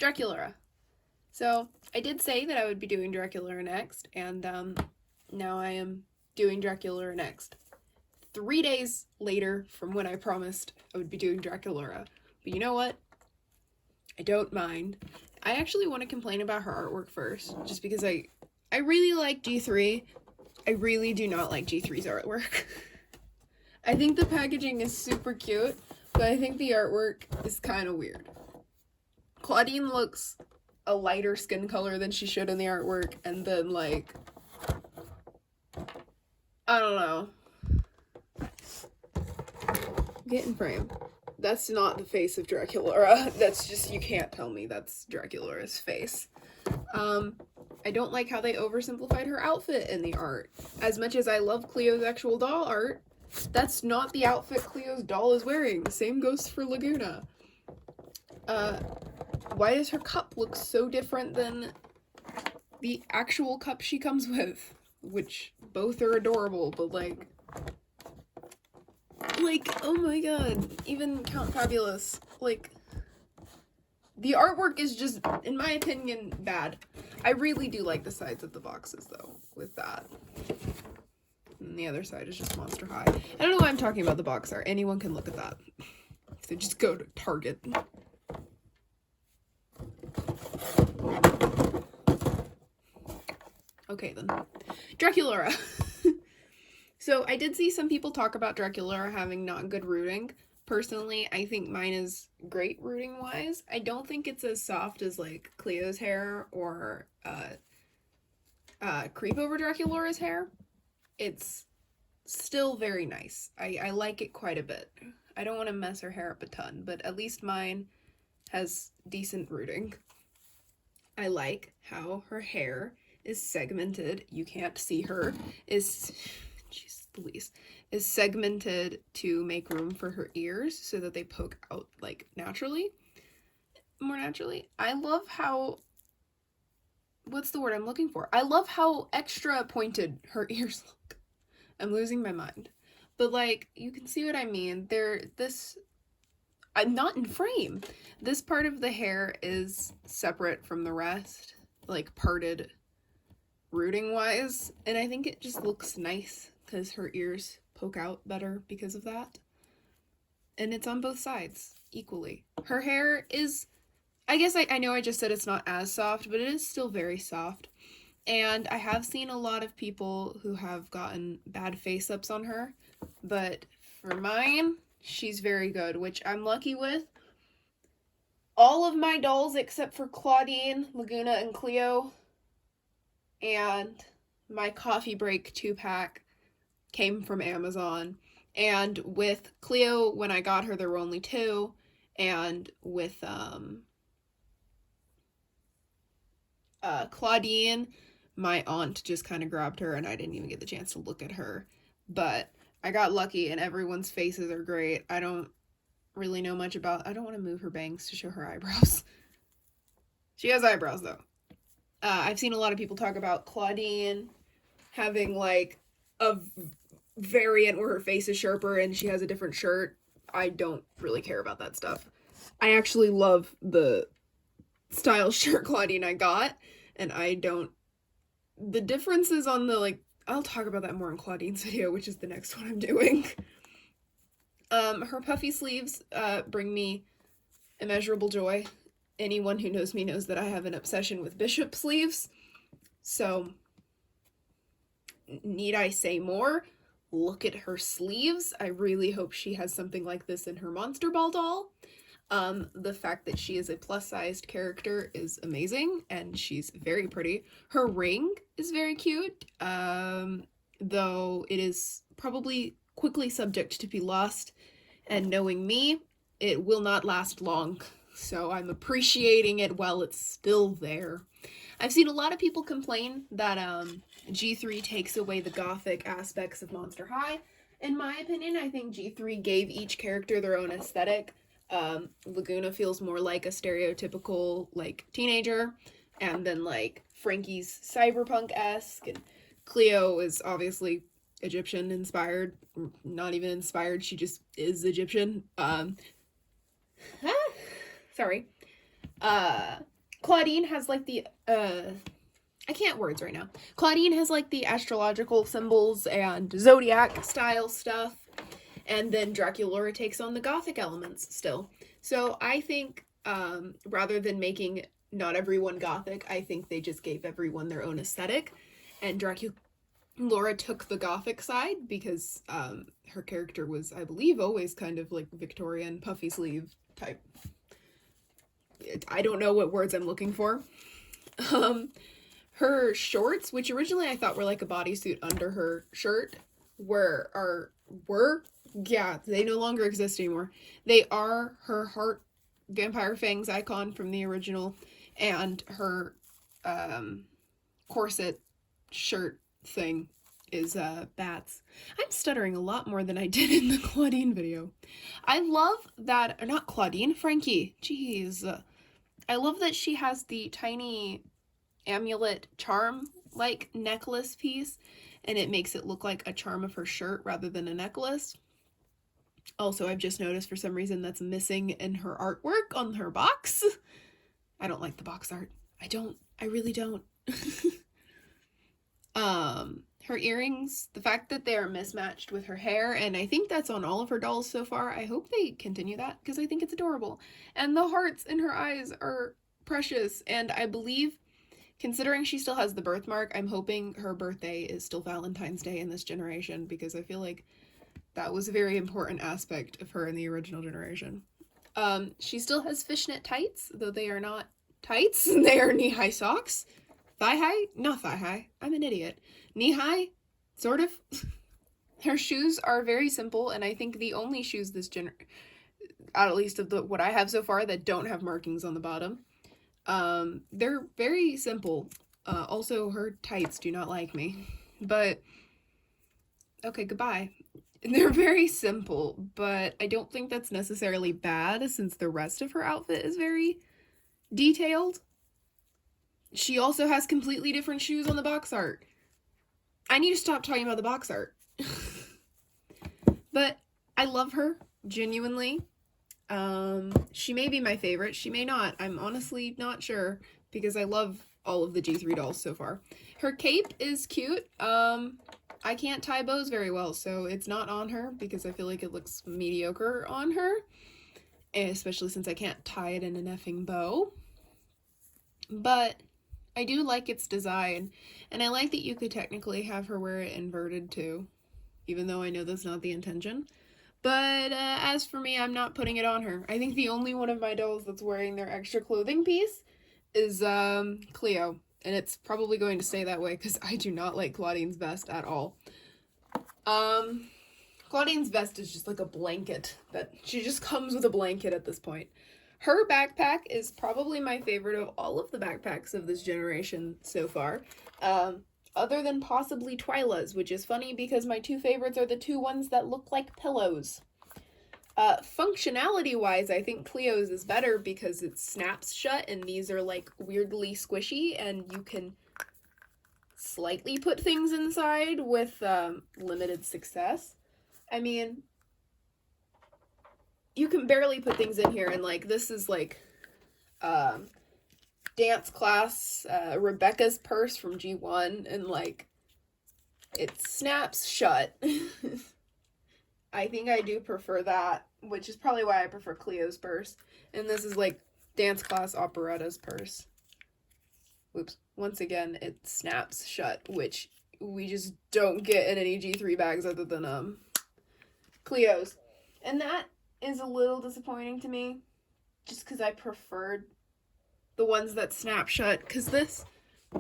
Draculaura. So I did say that I would be doing Draculaura next, and now I am doing Draculaura next. 3 days later from when I promised I would be doing Draculaura. But you know what? I don't mind. I actually want to complain about her artwork first, just because I really like G3. I really do not like G3's artwork. I think the packaging is super cute, but I think the artwork is kind of weird. Clawdeen looks a lighter skin color than she should in the artwork, and then, like, I don't know. Get in frame. That's not the face of Draculaura. That's just, you can't tell me that's Draculaura's face. I don't like how they oversimplified her outfit in the art. As much as I love Cleo's actual doll art, that's not the outfit Cleo's doll is wearing. The same goes for Laguna. Why does her cup look so different than the actual cup she comes with? Which both are adorable, but like, oh my god, even Count Fabulous, like, the artwork is just, in my opinion, bad. I really do like the sides of the boxes, though, with that. And the other side is just Monster High. I don't know why I'm talking about the box art. Anyone can look at that. So just go to Target. Okay, then. Draculaura. So I did see some people talk about Draculaura having not good rooting. Personally, I think mine is great rooting-wise. I don't think it's as soft as, like, Cleo's hair or Creep Over Draculaura's hair. It's still very nice. I like it quite a bit. I don't want to mess her hair up a ton, but at least mine has decent rooting. I like how her hair is segmented. You can't see her. Jeez Louise. Is segmented to make room for her ears so that they poke out, like, more naturally. I love how, what's the word I'm looking for? I love how extra pointed her ears look. I'm losing my mind. But, like, you can see what I mean. I'm not in frame. This part of the hair is separate from the rest, like, parted rooting-wise, and I think it just looks nice because her ears poke out better because of that. And it's on both sides equally. Her hair is, I guess I know I just said it's not as soft, but it is still very soft. And I have seen a lot of people who have gotten bad face-ups on her, but for mine, she's very good, which I'm lucky with. All of my dolls except for Clawdeen, Laguna, and Cleo, and my coffee break 2-pack came from Amazon. And with Cleo, when I got her, there were only 2. And with Clawdeen, my aunt just kind of grabbed her and I didn't even get the chance to look at her. But I got lucky and everyone's faces are great. I don't really know much about, I don't want to move her bangs to show her eyebrows. She has eyebrows though. I've seen a lot of people talk about Clawdeen having like a variant where her face is sharper and she has a different shirt. I don't really care about that stuff. I actually love the style shirt Clawdeen I got, and the differences on the, like, I'll talk about that more in Clawdeen's video, which is the next one I'm doing. Her puffy sleeves bring me immeasurable joy. Anyone who knows me knows that I have an obsession with bishop sleeves. So, need I say more? Look at her sleeves. I really hope she has something like this in her Monster Ball doll. The fact that she is a plus-sized character is amazing, and she's very pretty. Her ring is very cute, though it is probably quickly subject to be lost, and knowing me, it will not last long, so I'm appreciating it while it's still there. I've seen a lot of people complain that G3 takes away the gothic aspects of Monster High. In my opinion, I think G3 gave each character their own aesthetic. Laguna feels more like a stereotypical, like, teenager, and then, like, Frankie's cyberpunk-esque, and Cleo is obviously Egyptian-inspired, not even inspired, she just is Egyptian. Sorry. Clawdeen has like the, I can't words right now. Clawdeen has like the astrological symbols and zodiac style stuff. And then Draculaura takes on the gothic elements still. So I think rather than making not everyone gothic, I think they just gave everyone their own aesthetic. And Draculaura took the gothic side because her character was, I believe, always kind of like Victorian puffy sleeve type. I don't know what words I'm looking for. Her shorts, which originally I thought were like a bodysuit under her shirt, were yeah, they no longer exist anymore. They are her heart vampire fangs icon from the original, and her corset shirt thing is bats. I'm stuttering a lot more than I did in the Clawdeen video. I love that, or not Clawdeen, Frankie. Jeez. I love that she has the tiny amulet charm like necklace piece, and it makes it look like a charm of her shirt rather than a necklace. Also, I've just noticed for some reason that's missing in her artwork on her box. I don't like the box art. I really don't. Her earrings, the fact that they are mismatched with her hair, and I think that's on all of her dolls so far. I hope they continue that because I think it's adorable. And the hearts in her eyes are precious, and I believe, considering she still has the birthmark, I'm hoping her birthday is still Valentine's Day in this generation because I feel like that was a very important aspect of her in the original generation. She still has fishnet tights, though they are not tights. They are knee-high socks. Thigh-high? Not thigh-high. I'm an idiot. Knee-high? Sort of. Her shoes are very simple, and I think the only shoes this at least of what I have so far, that don't have markings on the bottom. They're very simple. Also, her tights do not like me. But, okay, goodbye. They're very simple, but I don't think that's necessarily bad since the rest of her outfit is very detailed. She also has completely different shoes on the box art. I need to stop talking about the box art. But I love her, genuinely. She may be my favorite. She may not. I'm honestly not sure because I love all of the G3 dolls so far. Her cape is cute. I can't tie bows very well, so it's not on her because I feel like it looks mediocre on her. Especially since I can't tie it in an effing bow. But I do like its design, and I like that you could technically have her wear it inverted too, even though I know that's not the intention. But as for me, I'm not putting it on her. I think the only one of my dolls that's wearing their extra clothing piece is Cleo, and it's probably going to stay that way because I do not like Clawdeen's vest at all. Clawdeen's vest is just like a blanket, that she just comes with a blanket at this point. Her backpack is probably my favorite of all of the backpacks of this generation so far, other than possibly Twyla's, which is funny because my two favorites are the two ones that look like pillows. Functionality-wise, I think Cleo's is better because it snaps shut, and these are like weirdly squishy, and you can slightly put things inside with limited success. I mean, you can barely put things in here, and like this is like dance class Rebecca's purse from G1, and like it snaps shut. I think I do prefer that, which is probably why I prefer Cleo's purse. And this is like dance class operetta's purse. Whoops. Once again, it snaps shut, which we just don't get in any G3 bags other than Cleo's. And that is a little disappointing to me, just because I preferred the ones that snap shut, because this,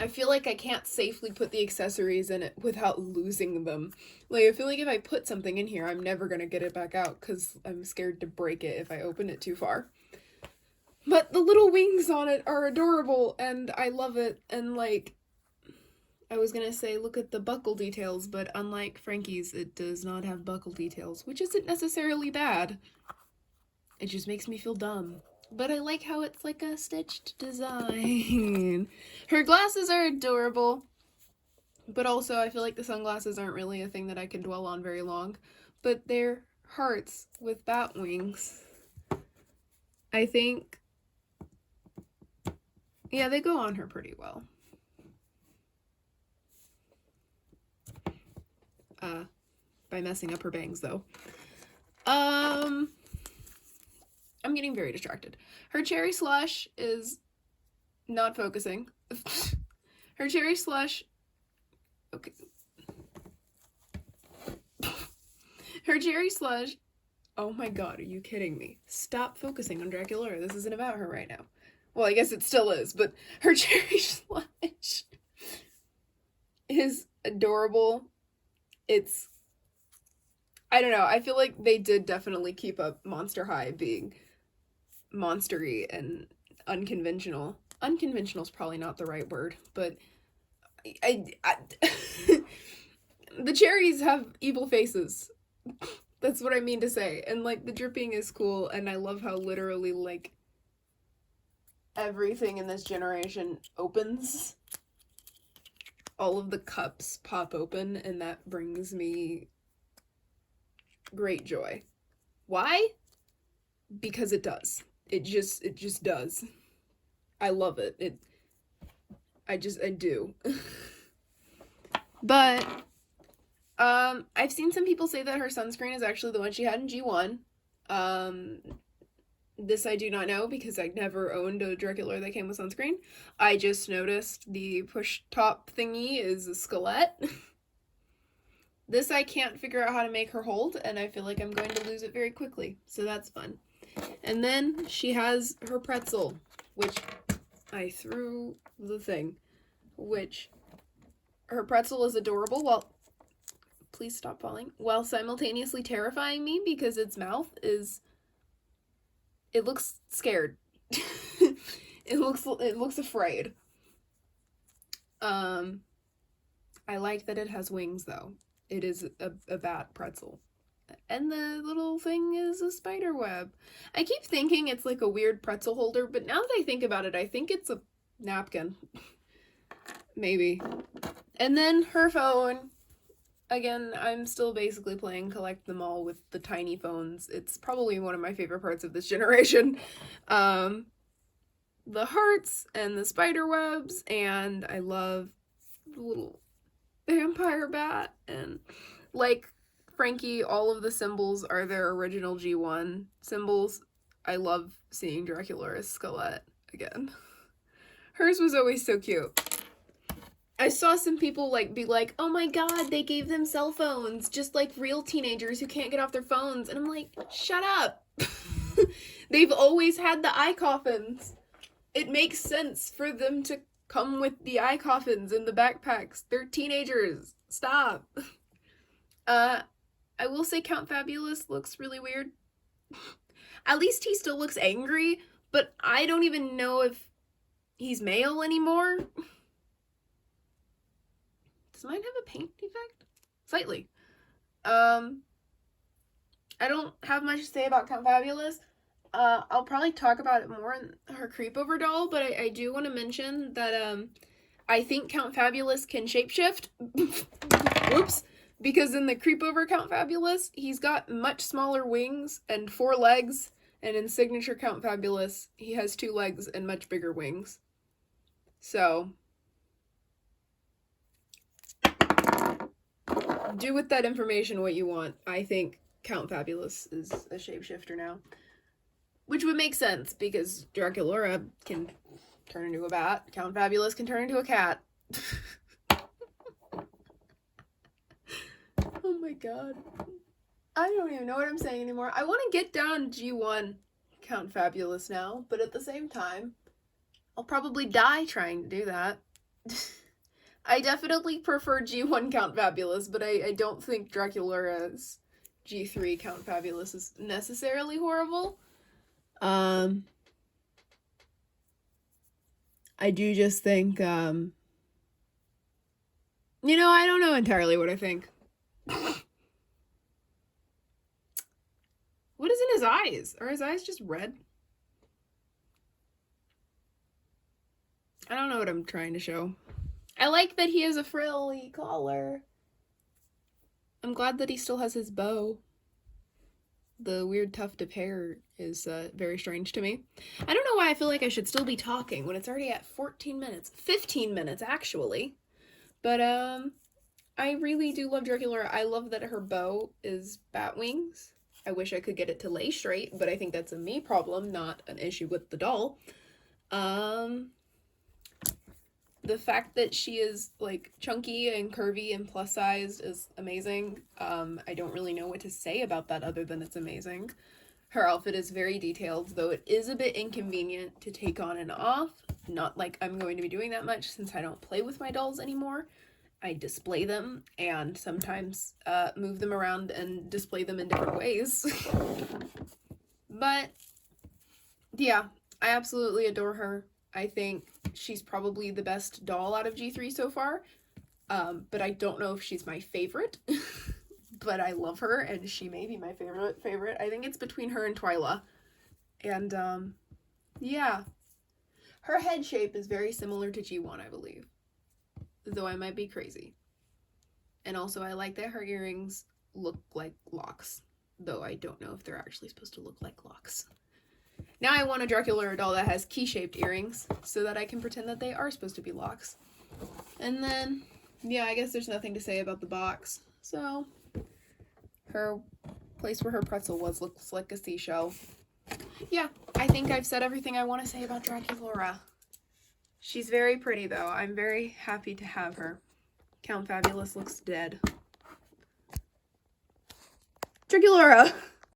I feel like I can't safely put the accessories in it without losing them. Like, I feel like if I put something in here, I'm never gonna get it back out, because I'm scared to break it if I open it too far. But the little wings on it are adorable, and I love it, and like, I was gonna say, look at the buckle details, but unlike Frankie's, it does not have buckle details, which isn't necessarily bad. It just makes me feel dumb. But I like how it's like a stitched design. Her glasses are adorable, but also I feel like the sunglasses aren't really a thing that I can dwell on very long. But they're hearts with bat wings. I think, Yeah, they go on her pretty well. By messing up her bangs, though. I'm getting very distracted. Her cherry slush is not focusing. Her cherry slush... Okay. Her cherry slush... Oh my god, are you kidding me? Stop focusing on Draculaura. This isn't about her right now. Well, I guess it still is, but her cherry slush is adorable. It's... I don't know, I feel like they did definitely keep up Monster High being monstery and unconventional. Unconventional is probably not the right word, but I the cherries have evil faces. That's what I mean to say. And like the dripping is cool, and I love how literally like everything in this generation opens. All of the cups pop open, and that brings me great joy. Why? Because it does. It just does. I love it. I do. But I've seen some people say that her sunscreen is actually the one she had in G1. This I do not know because I never owned a Draculaura that came with sunscreen. I just noticed the push top thingy is a skelet. This I can't figure out how to make her hold, and I feel like I'm going to lose it very quickly, so that's fun. And then she has her pretzel, which I threw the thing, which her pretzel is adorable while, please stop falling, while simultaneously terrifying me because its mouth is, it looks scared. It looks afraid. I like that it has wings though. It is a bat pretzel. And the little thing is a spider web. I keep thinking it's like a weird pretzel holder, but now that I think about it, I think it's a napkin. Maybe. And then her phone. Again, I'm still basically playing collect them all with the tiny phones. It's probably one of my favorite parts of this generation. The hearts and the spider webs, and I love the little vampire bat, and like Frankie, all of the symbols are their original G1 symbols. I love seeing Draculaura's skelet again. Hers was always so cute. I saw some people like be like, oh my god, they gave them cell phones, just like real teenagers who can't get off their phones. And I'm like, shut up. They've always had the eye coffins. It makes sense for them to come with the eye coffins and the backpacks. They're teenagers. Stop. I will say Count Fabulous looks really weird. At least he still looks angry, but I don't even know if he's male anymore. Does mine have a paint defect? Slightly. I don't have much to say about Count Fabulous. I'll probably talk about it more in her Creepover doll, but I do want to mention that, I think Count Fabulous can shapeshift. Whoops. Because in the Creepover Count Fabulous, he's got much smaller wings and 4 legs, and in Signature Count Fabulous, he has 2 legs and much bigger wings. So, do with that information what you want. I think Count Fabulous is a shapeshifter now. Which would make sense, because Draculaura can turn into a bat. Count Fabulous can turn into a cat. Oh my god. I don't even know what I'm saying anymore. I want to get down G1 Count Fabulous now, but at the same time, I'll probably die trying to do that. I definitely prefer G1 Count Fabulous, but I don't think Draculaura's G3 Count Fabulous is necessarily horrible. I do just think, you know, I don't know entirely what I think. What is in his eyes? Are his eyes just red? I don't know what I'm trying to show. I like that he has a frilly collar. I'm glad that he still has his bow. The weird tuft of hair is very strange to me. I don't know why I feel like I should still be talking when it's already at 14 minutes. 15 minutes, actually. But, I really do love Draculaura. I love that her bow is bat wings. I wish I could get it to lay straight, but I think that's a me problem, not an issue with the doll. The fact that she is, like, chunky and curvy and plus-sized is amazing. I don't really know what to say about that other than it's amazing. Her outfit is very detailed, though it is a bit inconvenient to take on and off. Not like I'm going to be doing that much since I don't play with my dolls anymore. I display them and sometimes move them around and display them in different ways. But, yeah, I absolutely adore her. I think she's probably the best doll out of G3 so far, but I don't know if she's my favorite, but I love her, and she may be my favorite. I think it's between her and Twyla, and, yeah. Her head shape is very similar to G1, I believe, though I might be crazy. And also, I like that her earrings look like locks, though I don't know if they're actually supposed to look like locks. Now I want a Draculaura doll that has key-shaped earrings so that I can pretend that they are supposed to be locks. And then, yeah, I guess there's nothing to say about the box. So, her place where her pretzel was looks like a seashell. Yeah, I think I've said everything I want to say about Draculaura. She's very pretty, though. I'm very happy to have her. Count Fabulous looks dead. Draculaura!